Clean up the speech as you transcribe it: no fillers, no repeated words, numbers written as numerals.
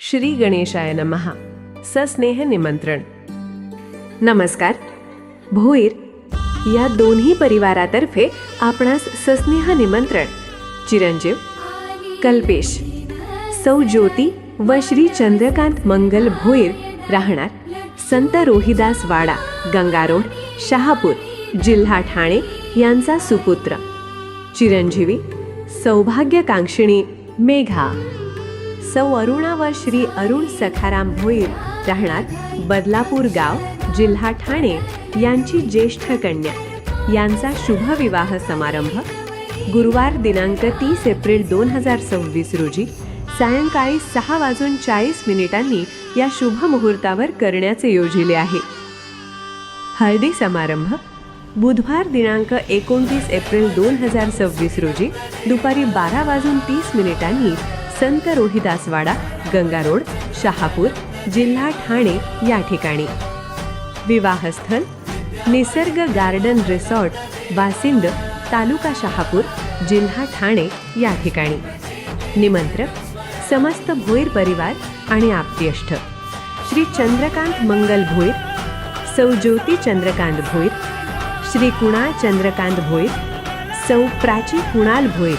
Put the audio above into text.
श्री गणेशाय नमः. सस्नेह निमंत्रण. नमस्कार. भोईर या दोन्ही परिवारातर्फे आपणास सस्नेह निमंत्रण. चिरंजीव, कल्पेश, सौ ज्योती व श्री चंद्रकांत मंगल भोईर, राहणार संत रोहिदास वाडा, गंगारोड, शहापूर, जिल्हा ठाणे यांचा सुपुत्र. चिरंजीवी सौभाग्यकांक्षिणी मेघा. सौ अरुणा व श्री अरुण सखाराम भोईर, राहणार बदलापूर गाव, जिल्हा ठाणे यांची ज्येष्ठ कन्या, यांचा शुभ विवाह समारंभ गुरुवार दिनांक 30 एप्रिल 2026 रोजी सायंकाळी 6:40 या शुभ मुहूर्तावर करण्याचे योजिले आहे. हळदी समारंभ बुधवार दिनांक 29 एप्रिल 2026 रोजी दुपारी 12:30 संत रोहिदास वाडा, गंगारोड, शहापूर, जिल्हा ठाणे या ठिकाणी. विवाहस्थळ निसर्ग गार्डन रिसॉर्ट, वासिंद, तालुका शहापूर, जिल्हा ठाणे या ठिकाणी. निमंत्रक समस्त भोईर परिवार आणि आप्तेष्ट. श्री चंद्रकांत मंगल भोईर, सौ ज्योती चंद्रकांत भोईर, श्री कुणाल चंद्रकांत भोईर, सौ प्राची कुणाल भोईर,